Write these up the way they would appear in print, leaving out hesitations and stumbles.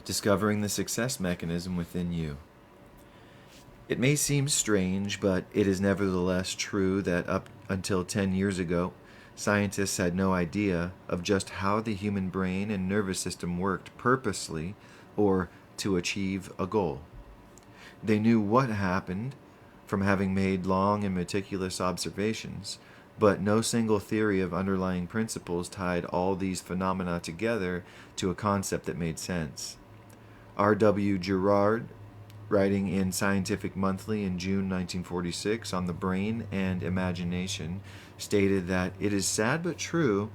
discovering the success mechanism within you. It may seem strange, but it is nevertheless true that up until 10 years ago, scientists had no idea of just how the human brain and nervous system worked purposely or to achieve a goal. They knew what happened from having made long and meticulous observations, but no single theory of underlying principles tied all these phenomena together to a concept that made sense. R.W. Gerard, writing in Scientific Monthly in June 1946 on the brain and imagination, stated that it is sad but true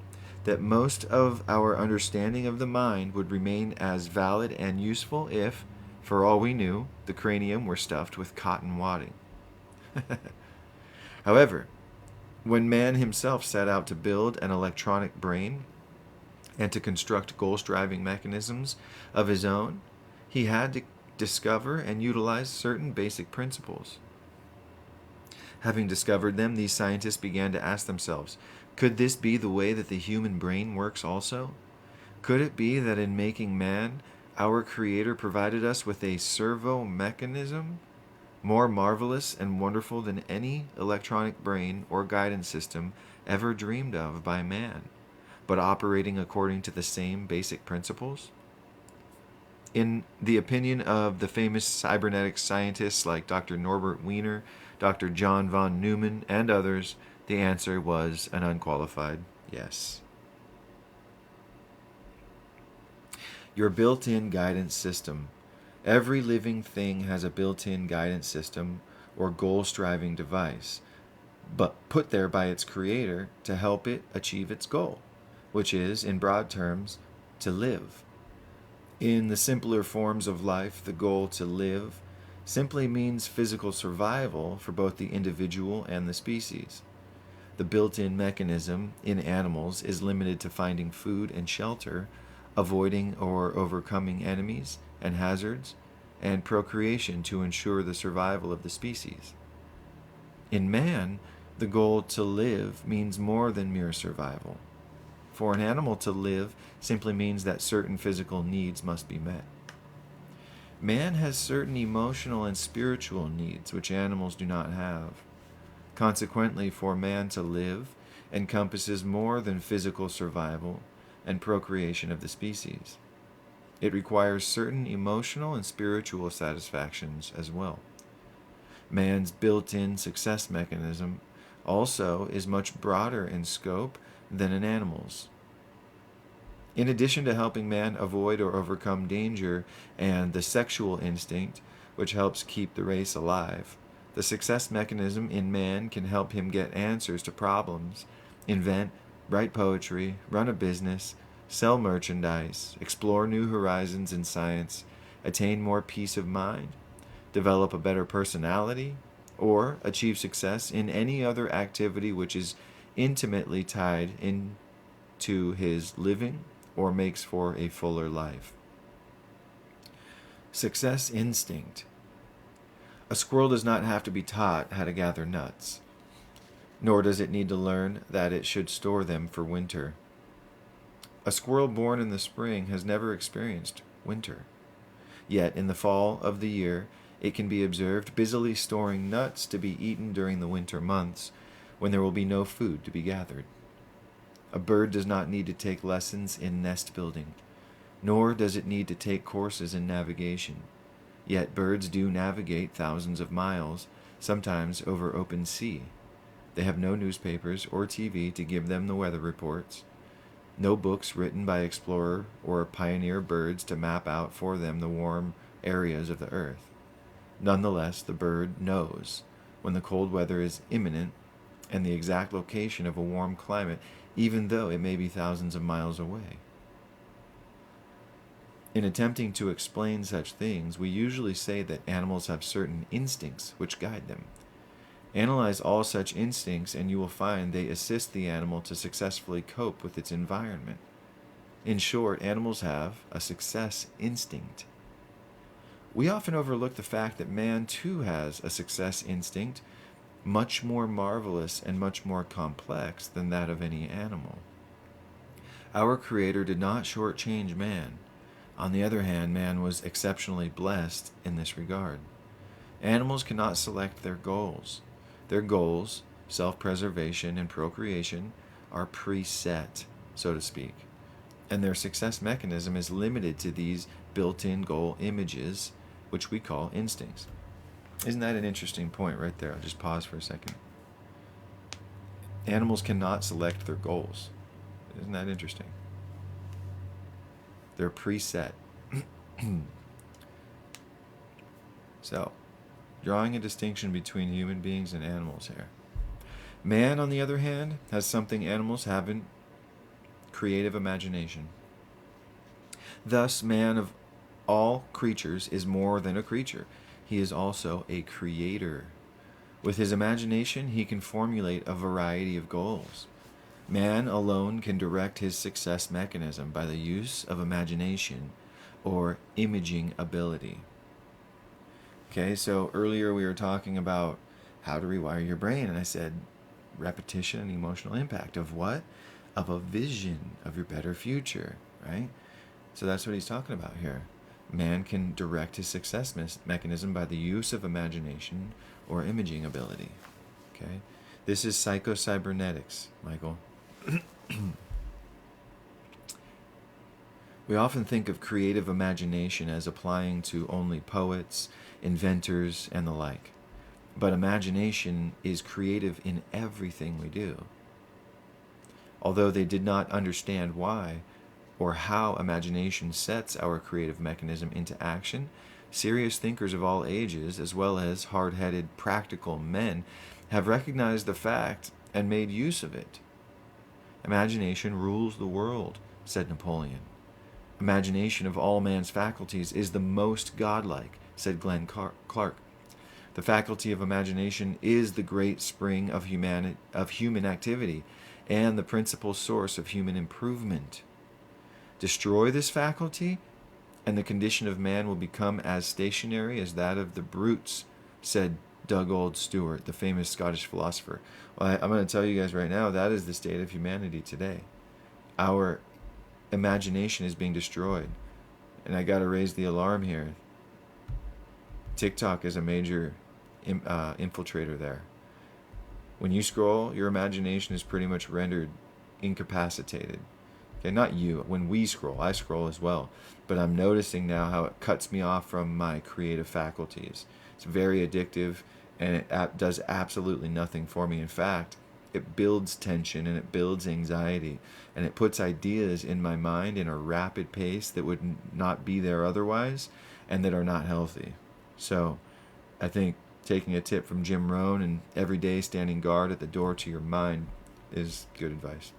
that most of our understanding of the mind would remain as valid and useful if, for all we knew, the cranium were stuffed with cotton wadding. However, when man himself set out to build an electronic brain and to construct goal-striving mechanisms of his own, he had to discover and utilize certain basic principles. Having discovered them, these scientists began to ask themselves, could this be the way that the human brain works also? Could it be that in making man, our Creator provided us with a servo mechanism more marvelous and wonderful than any electronic brain or guidance system ever dreamed of by man, but operating according to the same basic principles? In the opinion of the famous cybernetics scientists like Dr. Norbert Wiener, Dr. John von Neumann, and others, the answer was an unqualified yes. Your built-in guidance system. Every living thing has a built-in guidance system or goal-striving device, but put there by its creator to help it achieve its goal, which is, in broad terms, to live. In the simpler forms of life, the goal to live simply means physical survival for both the individual and the species. The built-in mechanism in animals is limited to finding food and shelter, avoiding or overcoming enemies and hazards, and procreation to ensure the survival of the species. In man, the goal to live means more than mere survival. For an animal to live simply means that certain physical needs must be met. Man has certain emotional and spiritual needs which animals do not have. Consequently, for man to live encompasses more than physical survival and procreation of the species. It requires certain emotional and spiritual satisfactions as well. Man's built-in success mechanism also is much broader in scope than an animal's. In addition to helping man avoid or overcome danger and the sexual instinct, which helps keep the race alive, the success mechanism in man can help him get answers to problems, invent, write poetry, run a business, sell merchandise, explore new horizons in science, attain more peace of mind, develop a better personality, or achieve success in any other activity which is intimately tied into his living or makes for a fuller life. Success instinct. A squirrel does not have to be taught how to gather nuts, nor does it need to learn that it should store them for winter. A squirrel born in the spring has never experienced winter. Yet in the fall of the year, it can be observed busily storing nuts to be eaten during the winter months, when there will be no food to be gathered. A bird does not need to take lessons in nest building, nor does it need to take courses in navigation. Yet birds do navigate thousands of miles, sometimes over open sea. They have no newspapers or TV to give them the weather reports, no books written by explorer or pioneer birds to map out for them the warm areas of the earth. Nonetheless, the bird knows when the cold weather is imminent and the exact location of a warm climate, even though it may be thousands of miles away. In attempting to explain such things, we usually say that animals have certain instincts which guide them. Analyze all such instincts and you will find they assist the animal to successfully cope with its environment. In short, animals have a success instinct. We often overlook the fact that man too has a success instinct, much more marvelous and much more complex than that of any animal. Our Creator did not shortchange man, On the other hand, man was exceptionally blessed in this regard. Animals cannot select their goals. Their goals, self-preservation and procreation, are preset, so to speak. And their success mechanism is limited to these built-in goal images, which we call instincts. Isn't that an interesting point right there? I'll just pause for a second. Animals cannot select their goals. Isn't that interesting? They're preset. So, drawing a distinction between human beings and animals here. Man, on the other hand, has something animals haven't: creative imagination. Thus, man of all creatures is more than a creature. He is also a creator. With his imagination, he can formulate a variety of goals. Man alone can direct his success mechanism by the use of imagination or imaging ability. Okay, so earlier we were talking about how to rewire your brain, and I said repetition and emotional impact of what? Of a vision of your better future, right? So that's what he's talking about here. Man can direct his success mechanism by the use of imagination or imaging ability. Okay, this is PsychoCybernetics, Michael. We often think of creative imagination as applying to only poets, inventors, and the like. But imagination is creative in everything we do. Although they did not understand why or how imagination sets our creative mechanism into action, serious thinkers of all ages, as well as hard-headed, practical men, have recognized the fact and made use of it. Imagination rules the world, said Napoleon. Imagination of all man's faculties is the most godlike, said Glenn Clark. The faculty of imagination is the great spring of human activity and the principal source of human improvement. Destroy this faculty, and the condition of man will become as stationary as that of the brutes, said Dugald Stewart, the famous Scottish philosopher. Well, I'm going to tell you guys right now, that is the state of humanity today. Our imagination is being destroyed. And I got to raise the alarm here. TikTok is a major infiltrator there. When you scroll, your imagination is pretty much rendered incapacitated. Okay, not you. When we scroll, I scroll as well. But I'm noticing now how it cuts me off from my creative faculties. It's very addictive, and it does absolutely nothing for me. In fact, it builds tension and it builds anxiety, and it puts ideas in my mind in a rapid pace that would not be there otherwise, and that are not healthy. So I think taking a tip from Jim Rohn and every day standing guard at the door to your mind is good advice.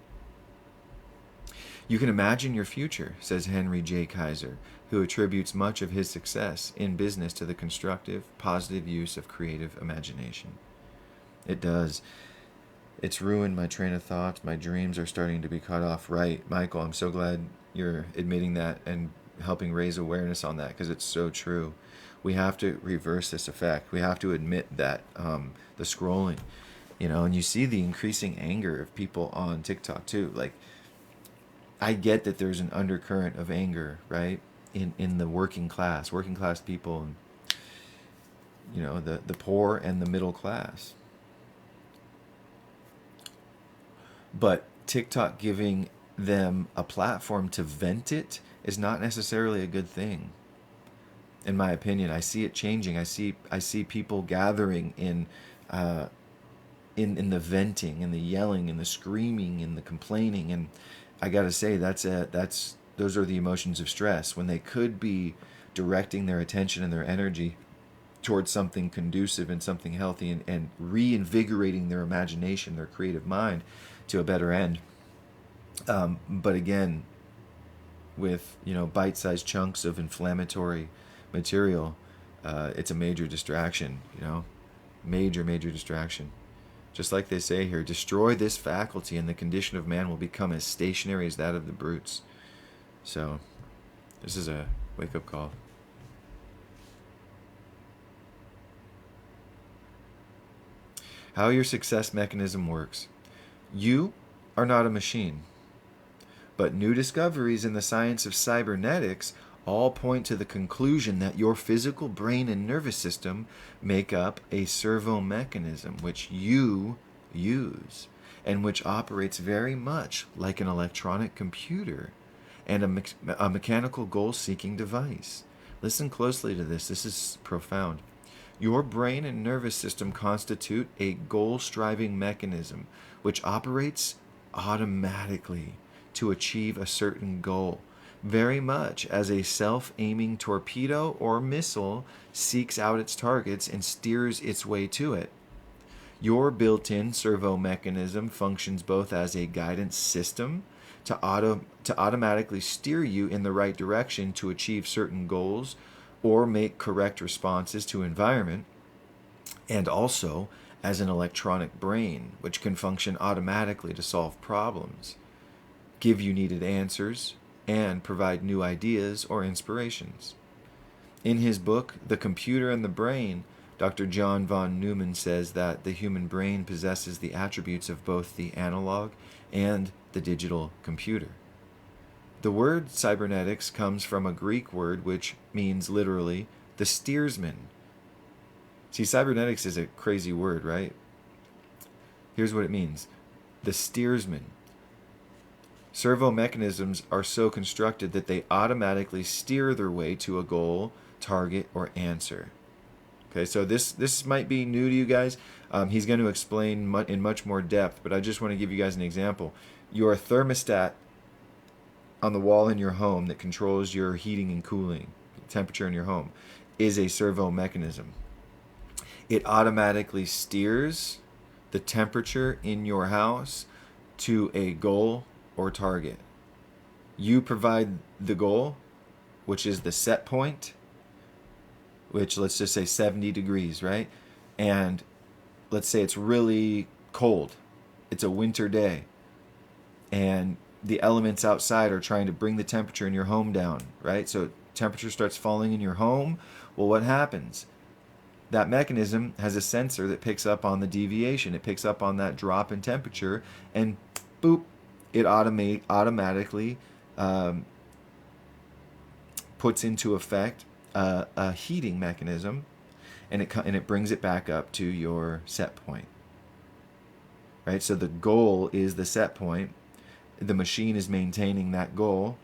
You can imagine your future, says Henry J. Kaiser, who attributes much of his success in business to the constructive, positive use of creative imagination. It does. It's ruined my train of thought. My dreams are starting to be cut off. Right, Michael, I'm so glad you're admitting that and helping raise awareness on that, because it's so true. We have to reverse this effect. We have to admit that the scrolling, and you see the increasing anger of people on TikTok too. Like, I get that there's an undercurrent of anger, right, in the working class people, and the poor and the middle class. But TikTok giving them a platform to vent it is not necessarily a good thing. In my opinion, I see it changing. I see people gathering in the venting and the yelling and the screaming and the complaining, and I gotta say those are the emotions of stress, when they could be directing their attention and their energy towards something conducive and something healthy, and reinvigorating their imagination, their creative mind, to a better end. But again, with bite-sized chunks of inflammatory material, it's a major distraction. Major distraction. Just like they say here, destroy this faculty and the condition of man will become as stationary as that of the brutes. So this is a wake-up call. How your success mechanism works. You are not a machine, but new discoveries in the science of cybernetics all point to the conclusion that your physical brain and nervous system make up a servo mechanism which you use and which operates very much like an electronic computer and a mechanical goal-seeking device. Listen closely to this. This is profound. Your brain and nervous system constitute a goal-striving mechanism which operates automatically to achieve a certain goal, very much as a self-aiming torpedo or missile seeks out its targets and steers its way to it. Your built-in servo mechanism functions both as a guidance system to automatically steer you in the right direction to achieve certain goals or make correct responses to environment, and also as an electronic brain, which can function automatically to solve problems, give you needed answers, and provide new ideas or inspirations. In his book, The Computer and the Brain, Dr. John von Neumann says that the human brain possesses the attributes of both the analog and the digital computer. The word cybernetics comes from a Greek word which means literally the steersman. See, cybernetics is a crazy word, right? Here's what it means. The steersman. Servo mechanisms are so constructed that they automatically steer their way to a goal, target, or answer. Okay, so this might be new to you guys. He's going to explain in much more depth, but I just want to give you guys an example. Your thermostat on the wall in your home that controls your heating and cooling, temperature in your home, is a servo mechanism. It automatically steers the temperature in your house to a goal or target. You provide the goal, which is the set point, which let's just say 70 degrees, right? And let's say it's really cold. It's a winter day. And the elements outside are trying to bring the temperature in your home down, right? So temperature starts falling in your home. Well, what happens? That mechanism has a sensor that picks up on the deviation. It picks up on that drop in temperature, and boop, it automatically puts into effect a heating mechanism, and it brings it back up to your set point. Right? So the goal is the set point. The machine is maintaining that goal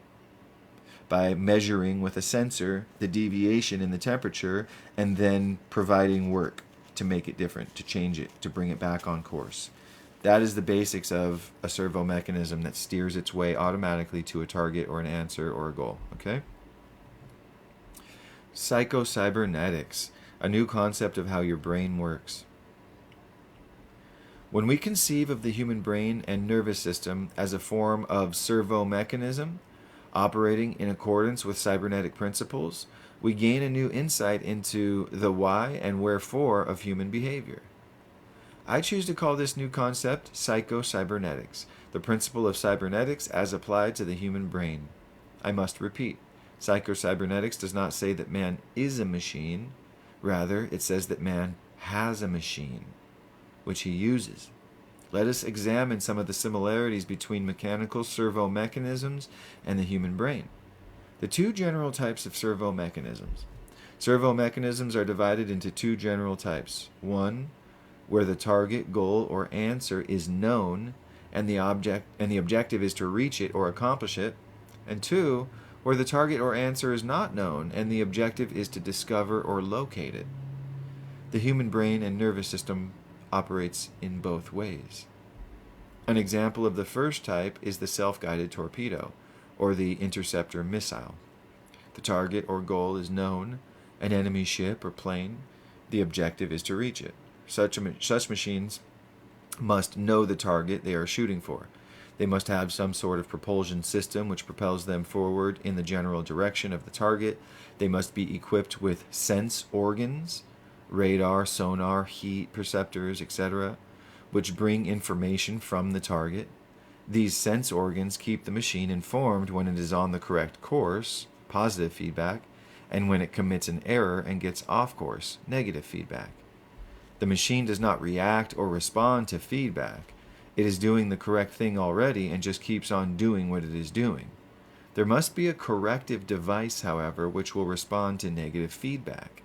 by measuring with a sensor the deviation in the temperature and then providing work to make it different, to change it, to bring it back on course. That is the basics of a servo mechanism that steers its way automatically to a target or an answer or a goal. Okay? PsychoCybernetics, a new concept of how your brain works. When we conceive of the human brain and nervous system as a form of servo mechanism operating in accordance with cybernetic principles, we gain a new insight into the why and wherefore of human behavior. I choose to call this new concept PsychoCybernetics, the principle of cybernetics as applied to the human brain. I must repeat, PsychoCybernetics does not say that man is a machine. Rather, it says that man has a machine, which he uses. Let us examine some of the similarities between mechanical servo mechanisms and the human brain. The two general types of servo mechanisms. Servo mechanisms are divided into two general types. One, where the target, goal, or answer is known and the objective is to reach it or accomplish it. And two, where the target or answer is not known and the objective is to discover or locate it. The human brain and nervous system operates in both ways. An example of the first type is the self-guided torpedo, or the interceptor missile. The target or goal is known, an enemy ship or plane. The objective is to reach it. Such machines must know the target they are shooting for. They must have some sort of propulsion system which propels them forward in the general direction of the target. They must be equipped with sense organs, radar, sonar, heat perceptors, etc., which bring information from the target. These sense organs keep the machine informed when it is on the correct course, positive feedback, and when it commits an error and gets off course, negative feedback. The machine does not react or respond to feedback. It is doing the correct thing already and just keeps on doing what it is doing. There must be a corrective device, however, which will respond to negative feedback.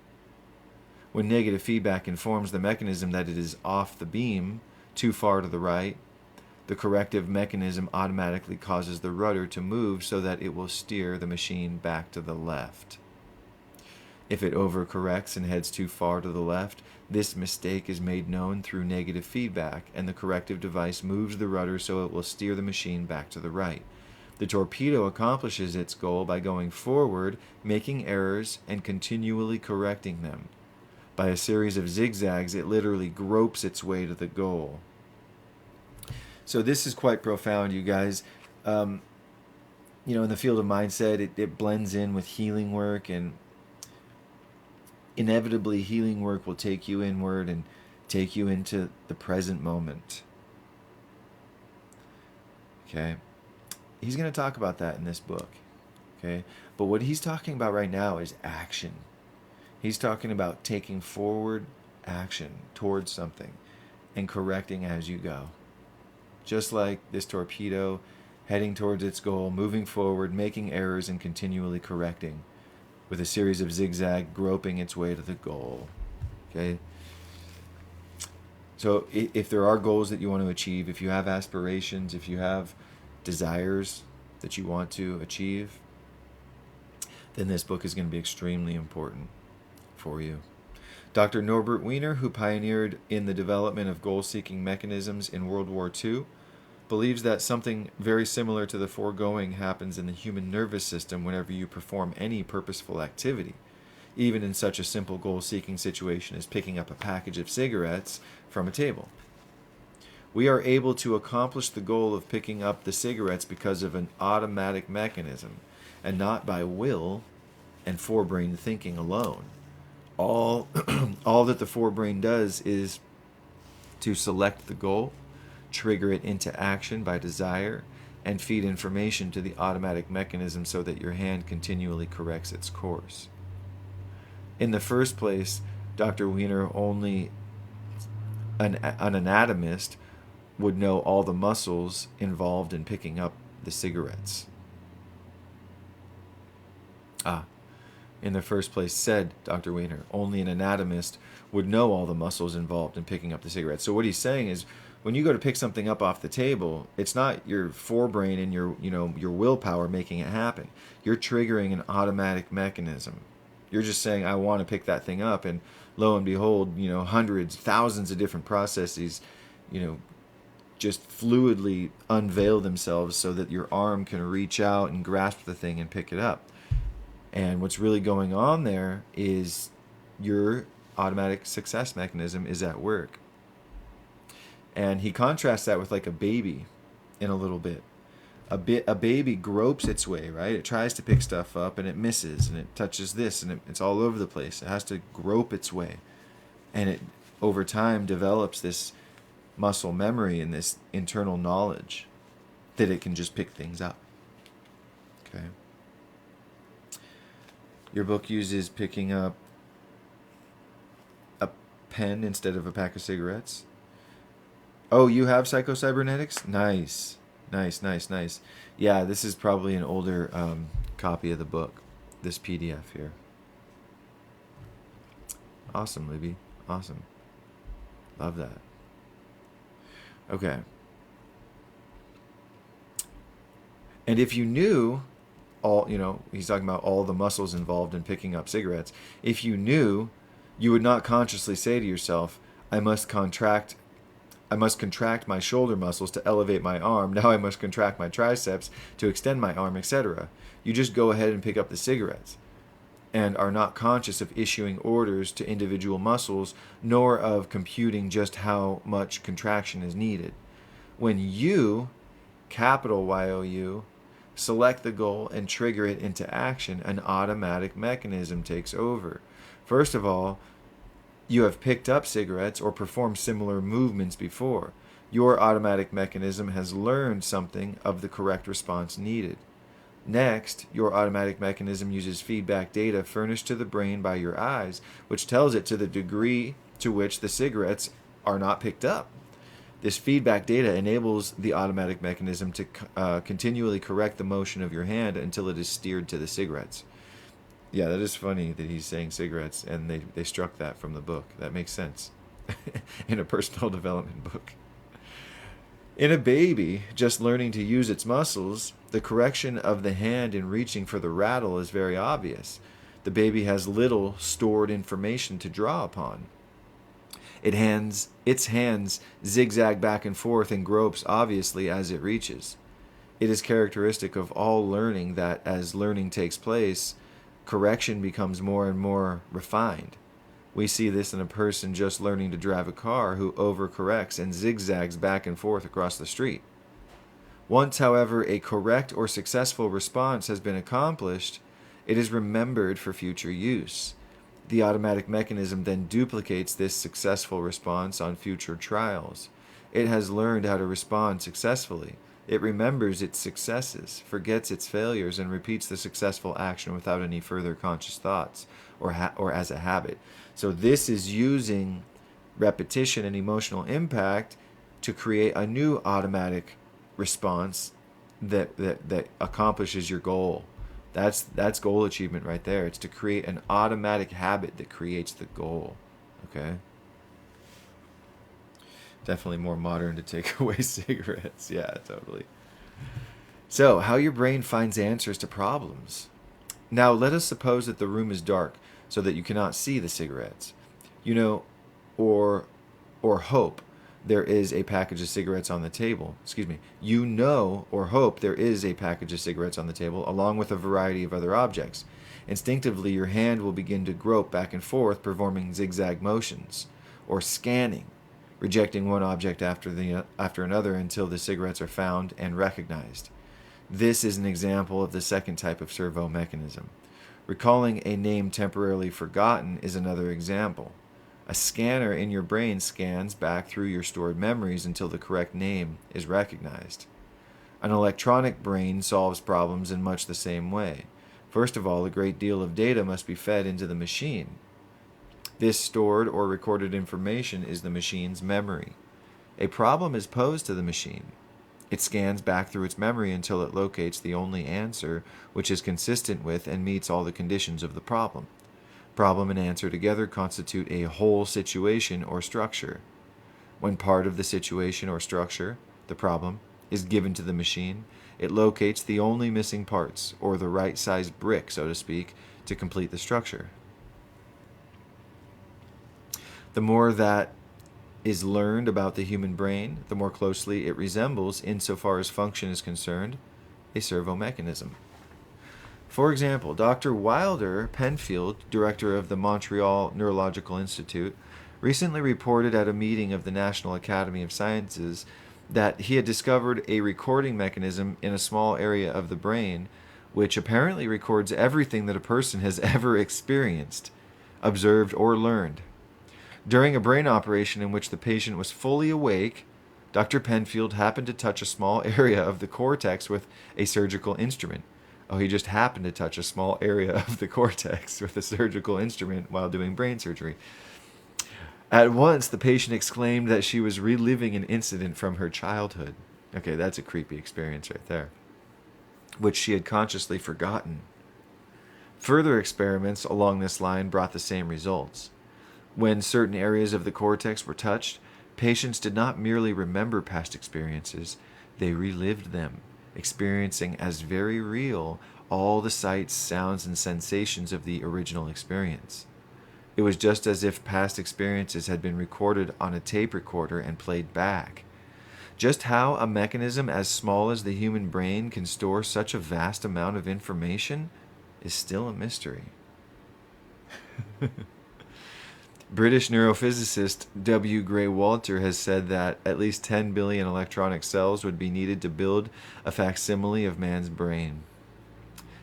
When negative feedback informs the mechanism that it is off the beam, too far to the right, the corrective mechanism automatically causes the rudder to move so that it will steer the machine back to the left. If it overcorrects and heads too far to the left, this mistake is made known through negative feedback, and the corrective device moves the rudder so it will steer the machine back to the right. The torpedo accomplishes its goal by going forward, making errors, and continually correcting them. By a series of zigzags, it literally gropes its way to the goal. So this is quite profound, you guys. In the field of mindset, it blends in with healing work, and inevitably healing work will take you inward and take you into the present moment. Okay? He's going to talk about that in this book. Okay? But what he's talking about right now is action. He's talking about taking forward action towards something and correcting as you go. Just like this torpedo heading towards its goal, moving forward, making errors, and continually correcting, with a series of zigzag groping its way to the goal. Okay? So if there are goals that you want to achieve, if you have aspirations, if you have desires that you want to achieve, then this book is going to be extremely important for you. Dr. Norbert Wiener, who pioneered in the development of goal-seeking mechanisms in World War II, believes that something very similar to the foregoing happens in the human nervous system whenever you perform any purposeful activity, even in such a simple goal-seeking situation as picking up a package of cigarettes from a table. We are able to accomplish the goal of picking up the cigarettes because of an automatic mechanism, and not by will and forebrain thinking alone. All that the forebrain does is to select the goal, trigger it into action by desire, and feed information to the automatic mechanism so that your hand continually corrects its course. In the first place, Dr. Wiener, only an anatomist would know all the muscles involved in picking up the cigarettes. In the first place, said Dr. Wiener, only an anatomist would know all the muscles involved in picking up the cigarettes. So what he's saying is, when you go to pick something up off the table, it's not your forebrain and your willpower making it happen. You're triggering an automatic mechanism. You're just saying, I want to pick that thing up, and lo and behold, hundreds, thousands of different processes, just fluidly unveil themselves so that your arm can reach out and grasp the thing and pick it up. And what's really going on there is your automatic success mechanism is at work. And he contrasts that with like a baby in a little bit. A baby gropes its way, right? It tries to pick stuff up and it misses, and it touches this, and it's all over the place. It has to grope its way. And it, over time, develops this muscle memory and this internal knowledge that it can just pick things up. Okay. Your book uses picking up a pen instead of a pack of cigarettes. Oh, you have PsychoCybernetics? Nice. Nice. Yeah, this is probably an older copy of the book, this PDF here. Awesome, Libby. Awesome. Love that. Okay. And if you knew he's talking about all the muscles involved in picking up cigarettes. If you knew, you would not consciously say to yourself, I must contract my shoulder muscles to elevate my arm. Now I must contract my triceps to extend my arm, etc. You just go ahead and pick up the cigarettes and are not conscious of issuing orders to individual muscles, nor of computing just how much contraction is needed. When you, capital Y-O-U, select the goal and trigger it into action, an automatic mechanism takes over. First of all, you have picked up cigarettes or performed similar movements before. Your automatic mechanism has learned something of the correct response needed. Next, your automatic mechanism uses feedback data furnished to the brain by your eyes, which tells it to the degree to which the cigarettes are not picked up. This feedback data enables the automatic mechanism to continually correct the motion of your hand until it is steered to the cigarettes. Yeah, that is funny that he's saying cigarettes, and they struck that from the book. That makes sense in a personal development book. In a baby just learning to use its muscles, the correction of the hand in reaching for the rattle is very obvious. The baby has little stored information to draw upon. Its hands zigzag back and forth and gropes obviously as it reaches. It is characteristic of all learning that as learning takes place, correction becomes more and more refined. We see this in a person just learning to drive a car who overcorrects and zigzags back and forth across the street. Once, however, a correct or successful response has been accomplished, it is remembered for future use. The automatic mechanism then duplicates this successful response on future trials. It has learned how to respond successfully. It remembers its successes, forgets its failures, and repeats the successful action without any further conscious thoughts or as a habit. So this is using repetition and emotional impact to create a new automatic response that accomplishes your goal. That's goal achievement right there. It's to create an automatic habit that creates the goal. Okay? Definitely more modern to take away cigarettes. Yeah, totally. So, how your brain finds answers to problems. Now, let us suppose that the room is dark so that you cannot see the cigarettes. Or hope there is a package of cigarettes on the table. Or hope there is a package of cigarettes on the table, along with a variety of other objects. Instinctively, your hand will begin to grope back and forth, performing zigzag motions, or scanning, rejecting one object after another until the cigarettes are found and recognized. This is an example of the second type of servo mechanism. Recalling a name temporarily forgotten is another example. A scanner in your brain scans back through your stored memories until the correct name is recognized. An electronic brain solves problems in much the same way. First of all, a great deal of data must be fed into the machine. This stored or recorded information is the machine's memory. A problem is posed to the machine. It scans back through its memory until it locates the only answer which is consistent with and meets all the conditions of the problem. Problem and answer together constitute a whole situation or structure. When part of the situation or structure, the problem, is given to the machine, it locates the only missing parts, or the right-sized brick, so to speak, to complete the structure. The more that is learned about the human brain, the more closely it resembles, insofar as function is concerned, a servo mechanism. For example, Dr. Wilder Penfield, director of the Montreal Neurological Institute, recently reported at a meeting of the National Academy of Sciences that he had discovered a recording mechanism in a small area of the brain which apparently records everything that a person has ever experienced, observed, or learned. During a brain operation in which the patient was fully awake, Dr. Penfield happened to touch a small area of the cortex with a surgical instrument. Oh, he just happened to touch a small area of the cortex with a surgical instrument while doing brain surgery. At once, the patient exclaimed that she was reliving an incident from her childhood. Okay, that's a creepy experience right there, which she had consciously forgotten. Further experiments along this line brought the same results. When certain areas of the cortex were touched, patients did not merely remember past experiences, they relived them, experiencing as very real all the sights, sounds, and sensations of the original experience. It was just as if past experiences had been recorded on a tape recorder and played back. Just how a mechanism as small as the human brain can store such a vast amount of information is still a mystery. British neurophysicist W. Gray Walter has said that at least 10 billion electronic cells would be needed to build a facsimile of man's brain.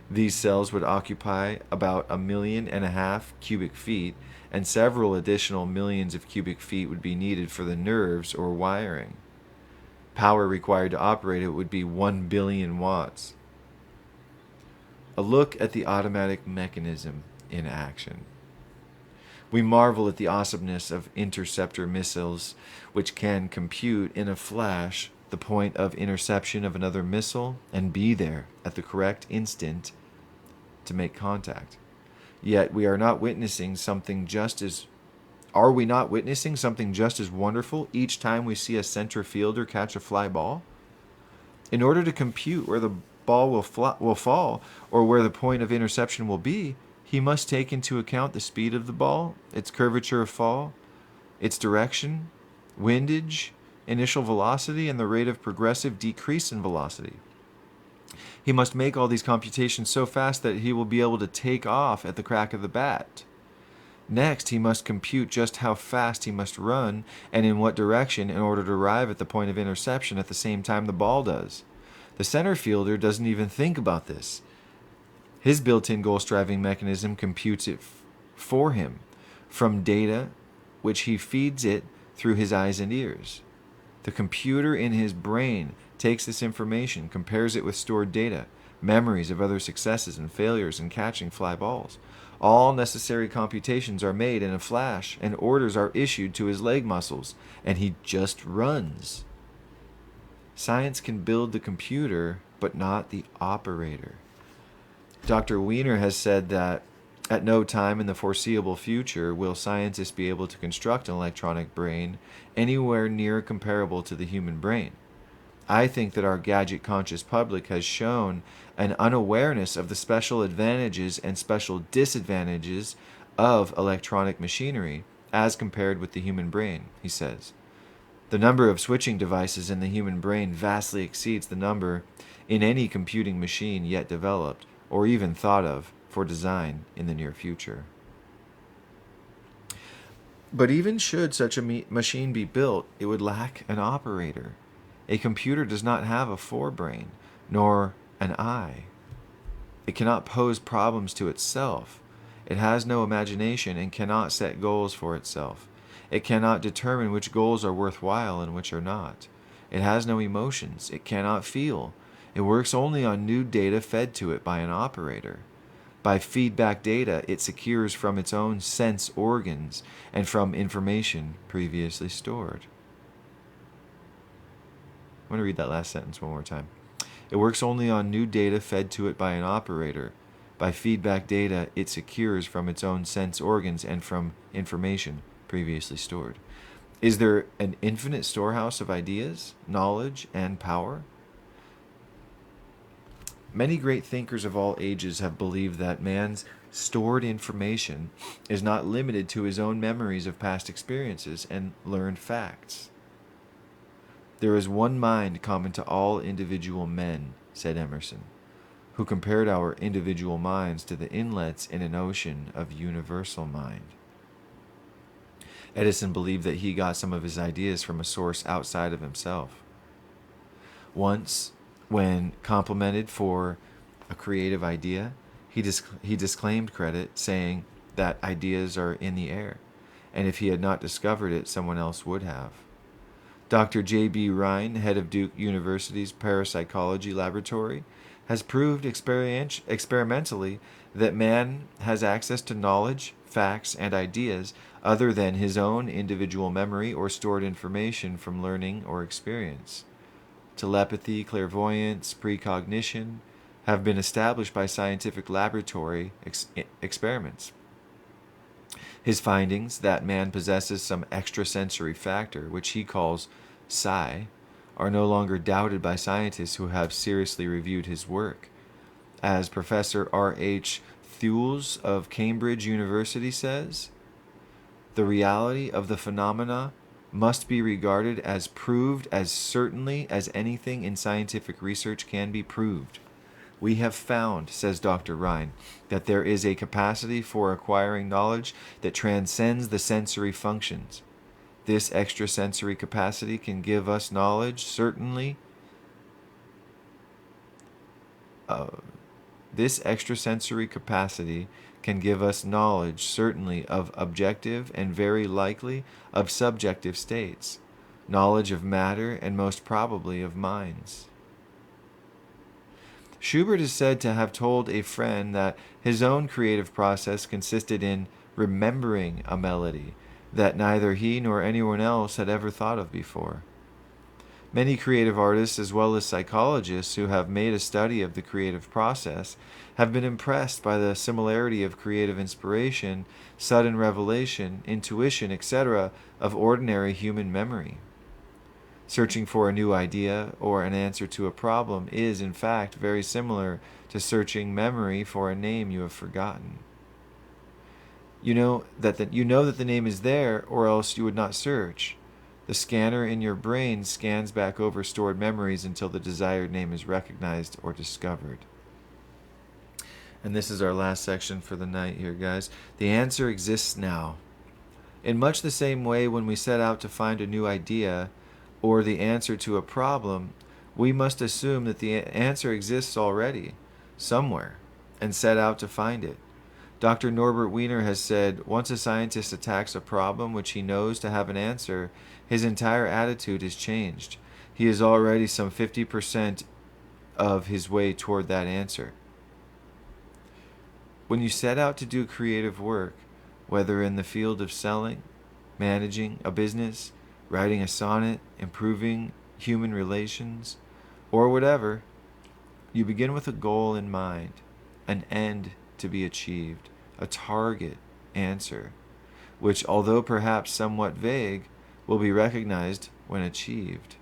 These cells would occupy about 1.5 million cubic feet, and several additional millions of cubic feet would be needed for the nerves or wiring. Power required to operate it would be 1 billion watts. A look at the automatic mechanism in action. We marvel at the awesomeness of interceptor missiles, which can compute in a flash the point of interception of another missile and be there at the correct instant to make contact. Yet we are not witnessing something just as are we not witnessing something just as wonderful each time we see a center fielder catch a fly ball? In order to compute where the ball will fall or where the point of interception will be, he must take into account the speed of the ball, its curvature of fall, its direction, windage, initial velocity, and the rate of progressive decrease in velocity. He must make all these computations so fast that he will be able to take off at the crack of the bat. Next, he must compute just how fast he must run and in what direction in order to arrive at the point of interception at the same time the ball does. The center fielder doesn't even think about this. His built-in goal-striving mechanism computes it for him from data which he feeds it through his eyes and ears. The computer in his brain takes this information, compares it with stored data, memories of other successes and failures in catching fly balls. All necessary computations are made in a flash, and orders are issued to his leg muscles, and he just runs. Science can build the computer, but not the operator. Dr. Wiener has said that at no time in the foreseeable future will scientists be able to construct an electronic brain anywhere near comparable to the human brain. I think that our gadget-conscious public has shown an unawareness of the special advantages and special disadvantages of electronic machinery as compared with the human brain, he says. The number of switching devices in the human brain vastly exceeds the number in any computing machine yet developed or even thought of for design in the near future. But even should such a machine be built, it would lack an operator. A computer does not have a forebrain, nor an eye. It cannot pose problems to itself. It has no imagination and cannot set goals for itself. It cannot determine which goals are worthwhile and which are not. It has no emotions. It cannot feel. It works only on new data fed to it by an operator. By feedback data, it secures from its own sense organs and from information previously stored. I'm going to read that last sentence one more time. It works only on new data fed to it by an operator. By feedback data, it secures from its own sense organs and from information previously stored. Is there an infinite storehouse of ideas, knowledge, and power? Many great thinkers of all ages have believed that man's stored information is not limited to his own memories of past experiences and learned facts. There is one mind common to all individual men, said Emerson, who compared our individual minds to the inlets in an ocean of universal mind. Edison believed that he got some of his ideas from a source outside of himself. Once, when complimented for a creative idea, he disclaimed credit, saying that ideas are in the air, and if he had not discovered it, someone else would have. Dr. J.B. Rhine, head of Duke University's parapsychology laboratory, has proved experimentally that man has access to knowledge, facts, and ideas other than his own individual memory or stored information from learning or experience. Telepathy, clairvoyance, precognition have been established by scientific laboratory experiments. His findings that man possesses some extrasensory factor, which he calls psi, are no longer doubted by scientists who have seriously reviewed his work. As Professor R.H. Thewles of Cambridge University says, the reality of the phenomena must be regarded as proved as certainly as anything in scientific research can be proved. We have found, says Dr. Rhine, that there is a capacity for acquiring knowledge that transcends the sensory functions. This extrasensory capacity can give us knowledge certainly of objective and very likely of subjective states, knowledge of matter and most probably of minds. Schubert is said to have told a friend that his own creative process consisted in remembering a melody that neither he nor anyone else had ever thought of before. Many creative artists, as well as psychologists who have made a study of the creative process, have been impressed by the similarity of creative inspiration, sudden revelation, intuition, etc., of ordinary human memory. Searching for a new idea or an answer to a problem is, in fact, very similar to searching memory for a name you have forgotten. You know that the name is there, or else you would not search. The scanner in your brain scans back over stored memories until the desired name is recognized or discovered. And this is our last section for the night here, guys. The answer exists now. In much the same way, when we set out to find a new idea or the answer to a problem, we must assume that the answer exists already, somewhere, and set out to find it. Dr. Norbert Wiener has said, once a scientist attacks a problem which he knows to have an answer, his entire attitude is changed. He is already some 50% of his way toward that answer. When you set out to do creative work, whether in the field of selling, managing a business, writing a sonnet, improving human relations, or whatever, you begin with a goal in mind, an end to be achieved, a target answer, which, although perhaps somewhat vague, will be recognized when achieved.